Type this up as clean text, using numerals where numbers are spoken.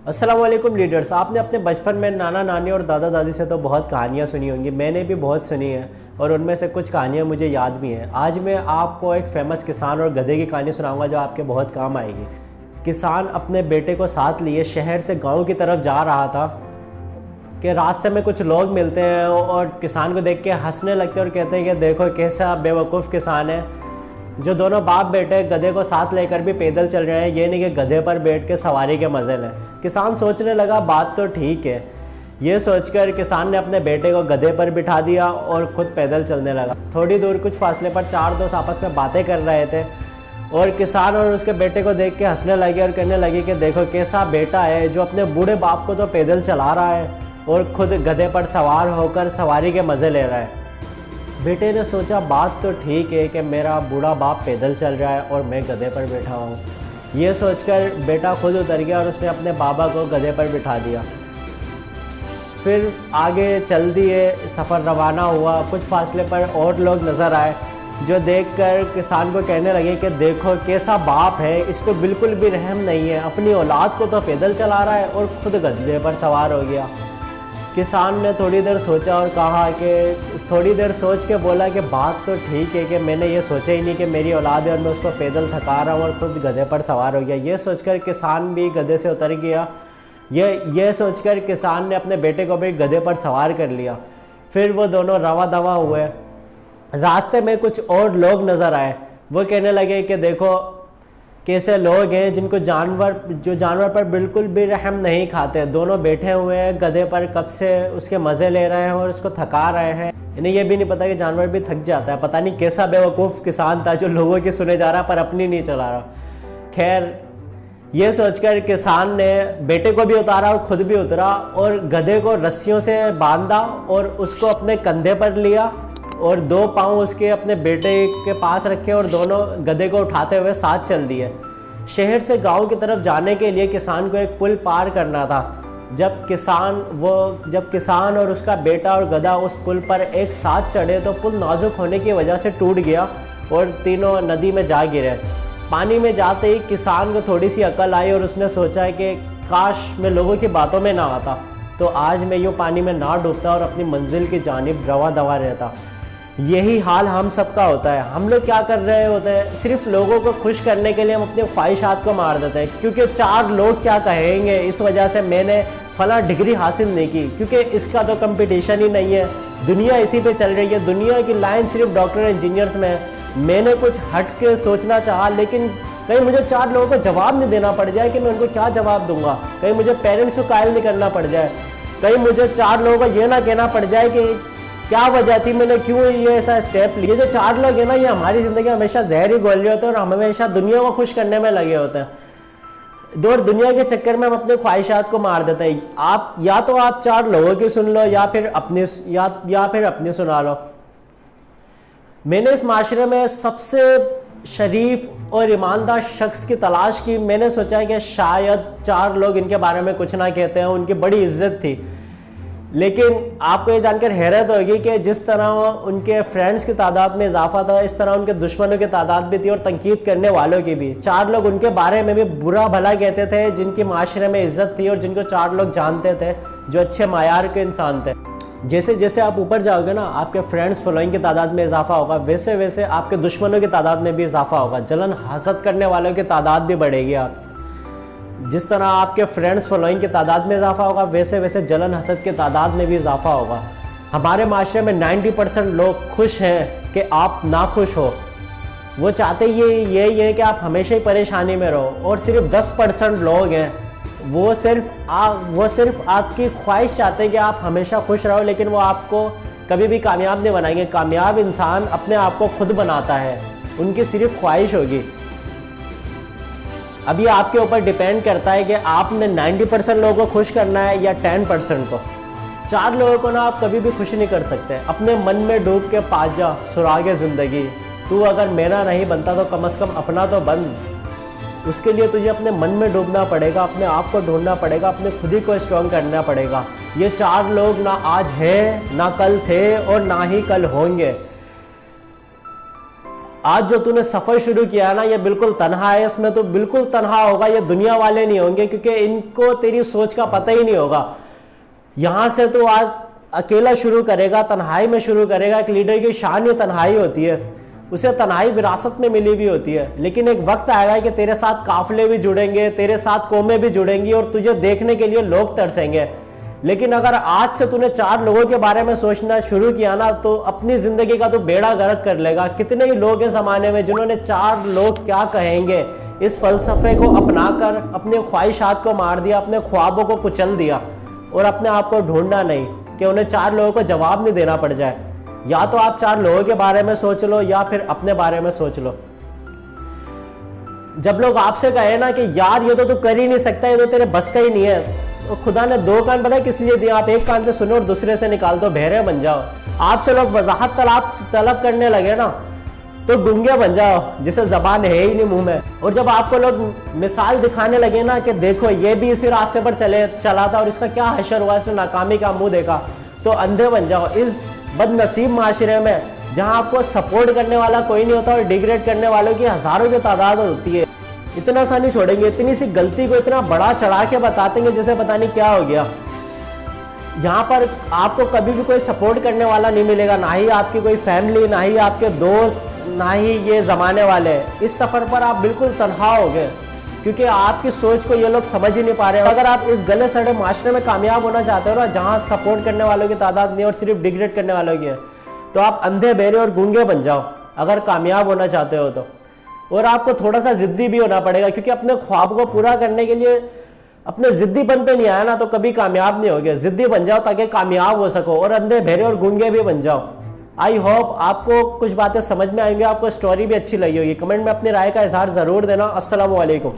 अस्सलाम वालेकुम लीडर्स। आपने अपने बचपन में नाना नानी और दादा दादी से तो बहुत कहानियाँ सुनी होंगी, मैंने भी बहुत सुनी है और उनमें से कुछ कहानियाँ मुझे याद भी हैं। आज मैं आपको एक फ़ेमस किसान और गधे की कहानी सुनाऊंगा जो आपके बहुत काम आएगी। किसान अपने बेटे को साथ लिए शहर से गांव की तरफ जा रहा था कि रास्ते में कुछ लोग मिलते हैं और किसान को देख के हंसने लगते हैं और कहते हैं कि देखो कैसा बेवकूफ़ किसान है जो दोनों बाप बेटे गधे को साथ लेकर भी पैदल चल रहे हैं, ये नहीं कि गधे पर बैठ के सवारी के मज़े लें। किसान सोचने लगा बात तो ठीक है। ये सोचकर किसान ने अपने बेटे को गधे पर बिठा दिया और खुद पैदल चलने लगा। थोड़ी दूर कुछ फासले पर चार दोस्त आपस में बातें कर रहे थे और किसान और उसके बेटे को देख के हंसने लगे और कहने लगे कि देखो कैसा बेटा है जो अपने बूढ़े बाप को तो पैदल चला रहा है और खुद गधे पर सवार होकर सवारी के मज़े ले रहा है। बेटे ने सोचा बात तो ठीक है कि मेरा बूढ़ा बाप पैदल चल रहा है और मैं गधे पर बैठा हूँ। ये सोचकर बेटा खुद उतर गया और उसने अपने बाबा को गधे पर बिठा दिया। फिर आगे चल दिए, सफ़र रवाना हुआ। कुछ फासले पर और लोग नज़र आए जो देखकर किसान को कहने लगे कि देखो कैसा बाप है, इसको बिल्कुल भी रहम नहीं है, अपनी औलाद को तो पैदल चला रहा है और खुद गधे पर सवार हो गया। किसान ने थोड़ी देर सोचा और कहा कि थोड़ी देर सोच के बोला कि बात तो ठीक है कि मैंने ये सोचा ही नहीं कि मेरी औलाद है और मैं उसको पैदल थका रहा हूँ और खुद गधे पर सवार हो गया। ये सोचकर किसान भी गधे से उतर गया। ये सोचकर किसान ने अपने बेटे को भी गधे पर सवार कर लिया। फिर वो दोनों रवा दवा हुए। रास्ते में कुछ और लोग नज़र आए। वो कहने लगे कि देखो कैसे लोग हैं जिनको जानवर पर बिल्कुल भी रहम नहीं खाते। दोनों बैठे हुए हैं गधे पर, कब से उसके मज़े ले रहे हैं और उसको थका रहे हैं। इन्हें यह भी नहीं पता कि जानवर भी थक जाता है। पता नहीं कैसा बेवकूफ़ किसान था जो लोगों की सुने जा रहा पर अपनी नहीं चला रहा। खैर, ये सोचकर किसान ने बेटे को भी उतारा और खुद भी उतरा और गधे को रस्सियों से बांधा और उसको अपने कंधे पर लिया और दो पाँव उसके अपने बेटे के पास रखे और दोनों गधे को उठाते हुए साथ चल दिए। शहर से गांव की तरफ जाने के लिए किसान को एक पुल पार करना था। जब किसान और उसका बेटा और गधा उस पुल पर एक साथ चढ़े तो पुल नाजुक होने की वजह से टूट गया और तीनों नदी में जा गिरे। पानी में जाते ही किसान को थोड़ी सी अकल आई और उसने सोचा कि काश मैं लोगों की बातों में ना आता तो आज मैं यूँ पानी में ना डूबता और अपनी मंजिल की जानिब रवा दवा रहता। यही हाल हम सबका होता है। हम लोग क्या कर रहे होते हैं, सिर्फ लोगों को खुश करने के लिए हम अपने ख्वाहिशात को मार देते हैं क्योंकि चार लोग क्या कहेंगे, इस वजह से मैंने फला डिग्री हासिल नहीं की, क्योंकि इसका तो कंपटीशन ही नहीं है। दुनिया इसी पे चल रही है। दुनिया की लाइन सिर्फ डॉक्टर इंजीनियर्स में है। मैंने कुछ हट के सोचना चाहा लेकिन कहीं मुझे चार लोगों को जवाब नहीं देना पड़ जाए कि मैं उनको क्या जवाब दूंगा। कहीं मुझे पेरेंट्स को कायल नहीं करना पड़ जाए। कहीं मुझे चार लोगों को ये ना कहना पड़ जाए कि क्या वजह थी, मैंने क्यों ये ऐसा स्टेप लिया। जो चार लोग हैं ना, ये हमारी ज़िंदगी में हमेशा जहर ही घोल रहे होते हैं और हम हमेशा दुनिया को खुश करने में लगे होते हैं। दौड़ दुनिया के चक्कर में हम अपने ख्वाहिशात को मार देते हैं। आप या तो आप चार लोगों की सुन लो या फिर अपनी सुना लो। मैंने इस माशरे में सबसे शरीफ और ईमानदार शख्स की तलाश की। मैंने सोचा कि शायद चार लोग इनके बारे में कुछ ना कहते हैं, उनकी बड़ी इज्जत थी। लेकिन आपको ये जानकर हैरत होगी कि जिस तरह उनके फ्रेंड्स की तादाद में इजाफा था, इस तरह उनके दुश्मनों की तादाद भी थी और तनकीद करने वालों की भी। चार लोग उनके बारे में भी बुरा भला कहते थे जिनकी माशरे में इज्जत थी और जिनको चार लोग जानते थे, जो अच्छे मायार के इंसान थे। जैसे जैसे आप ऊपर जाओगे ना, आपके फ्रेंड्स फॉलोइंग की तादाद में इजाफा होगा, वैसे वैसे आपके दुश्मनों की तादाद में भी इजाफा होगा। जलन हसद करने वालों की तादाद भी बढ़ेगी। आप जिस तरह आपके फ्रेंड्स फॉलोइंग की तादाद में इजाफा होगा, वैसे वैसे जलन हसद की तादाद में भी इजाफा होगा। हमारे माशरे में 90% लोग खुश हैं कि आप नाखुश हो। वो चाहते ये है कि आप हमेशा ही परेशानी में रहो। और सिर्फ 10% लोग हैं, वो सिर्फ आपकी ख्वाहिश चाहते हैं कि आप हमेशा खुश रहो, लेकिन वो आपको कभी भी कामयाब नहीं बनाएंगे। कामयाब इंसान अपने आप को खुद बनाता है, उनकी सिर्फ ख्वाहिश होगी। अभी आपके ऊपर डिपेंड करता है कि आपने 90% लोगों को खुश करना है या 10% को। चार लोगों को ना आप कभी भी खुश नहीं कर सकते। अपने मन में डूब के पा जा सुरागे ज़िंदगी। तू अगर मेरा नहीं बनता तो कम से कम अपना तो बन। उसके लिए तुझे अपने मन में डूबना पड़ेगा, अपने आप को ढूंढना पड़ेगा, अपने खुद ही को स्ट्रॉन्ग करना पड़ेगा। ये चार लोग ना आज हैं, ना कल थे और ना ही कल होंगे। आज जो तूने सफर शुरू किया है ना, ये बिल्कुल तन्हा है, इसमें तो बिल्कुल तन्हा होगा, ये दुनिया वाले नहीं होंगे, क्योंकि इनको तेरी सोच का पता ही नहीं होगा। यहां से तो आज अकेला शुरू करेगा, तन्हाई में शुरू करेगा। एक लीडर की शान ही तन्हाई होती है, उसे तन्हाई विरासत में मिली हुई होती है। लेकिन एक वक्त आएगा कि तेरे साथ काफिले भी जुड़ेंगे, तेरे साथ कौमें भी जुड़ेंगी और तुझे देखने के लिए लोग तरसेंगे। लेकिन अगर आज से तूने 4 लोगों के बारे में सोचना शुरू किया ना, तो अपनी जिंदगी का तो बेड़ा गर्क कर लेगा। कितने ही लोग हैं जमाने में जिन्होंने 4 लोग क्या कहेंगे इस फलसफे को अपनाकर अपने ख्वाहिशात को मार दिया, अपने ख्वाबों को कुचल दिया और अपने आप को ढूंढना नहीं कि उन्हें 4 लोगों को जवाब नहीं देना पड़ जाए। या तो आप 4 लोगों के बारे में सोच लो या फिर अपने बारे में सोच लो। जब लोग आपसे कहे ना कि यार ये तो तू कर ही नहीं सकता, ये तो तेरे बस का ही नहीं है, तो खुदा ने 2 कान पता है किस लिए दिया? आप एक कान से सुनो और दूसरे से निकाल दो, बहरे बन जाओ। आपसे लोग वजाहत तलब करने लगे ना, तो गूंगे बन जाओ, जिसे जबान है ही नहीं मुंह में। और जब आपको लोग मिसाल दिखाने लगे ना कि देखो ये भी इसी रास्ते पर चला था और इसका क्या हशर हुआ, इसने नाकामी का मुंह देखा, तो अंधे बन जाओ। इस बदनसीब माशरे में जहां आपको सपोर्ट करने वाला कोई नहीं होता और डिग्रेड करने वालों की हजारों की तादाद होती है, इतना सा नहीं छोड़ेंगे। इतनी सी गलती को इतना बड़ा चढ़ा के बताते हैं जैसे पता नहीं क्या हो गया। यहाँ पर आपको कभी भी कोई सपोर्ट करने वाला नहीं मिलेगा, ना ही आपकी कोई फैमिली, ना ही आपके दोस्त, ना ही ये जमाने वाले। इस सफर पर आप बिल्कुल तन्हा हो गए, क्योंकि आपकी सोच को ये लोग समझ ही नहीं पा रहे हैं। अगर आप इस गले सड़े माशरे में कामयाब होना चाहते हो ना, जहाँ सपोर्ट करने वालों की तादाद नहीं और सिर्फ डिग्रेड करने वालों की है, तो आप अंधे बहरे और गूंगे बन जाओ अगर कामयाब होना चाहते हो तो। और आपको थोड़ा सा जिद्दी भी होना पड़ेगा, क्योंकि अपने ख्वाब को पूरा करने के लिए अपने जिद्दीपन पे नहीं आया ना तो कभी कामयाब नहीं होगे। जिद्दी बन जाओ ताकि कामयाब हो सको, और अंधे बहरे और गूंगे भी बन जाओ। आई होप आपको कुछ बातें समझ में आएंगी, आपको स्टोरी भी अच्छी लगी होगी। कमेंट में अपनी राय का इजहार जरूर देना। अस्सलाम वालेकुम।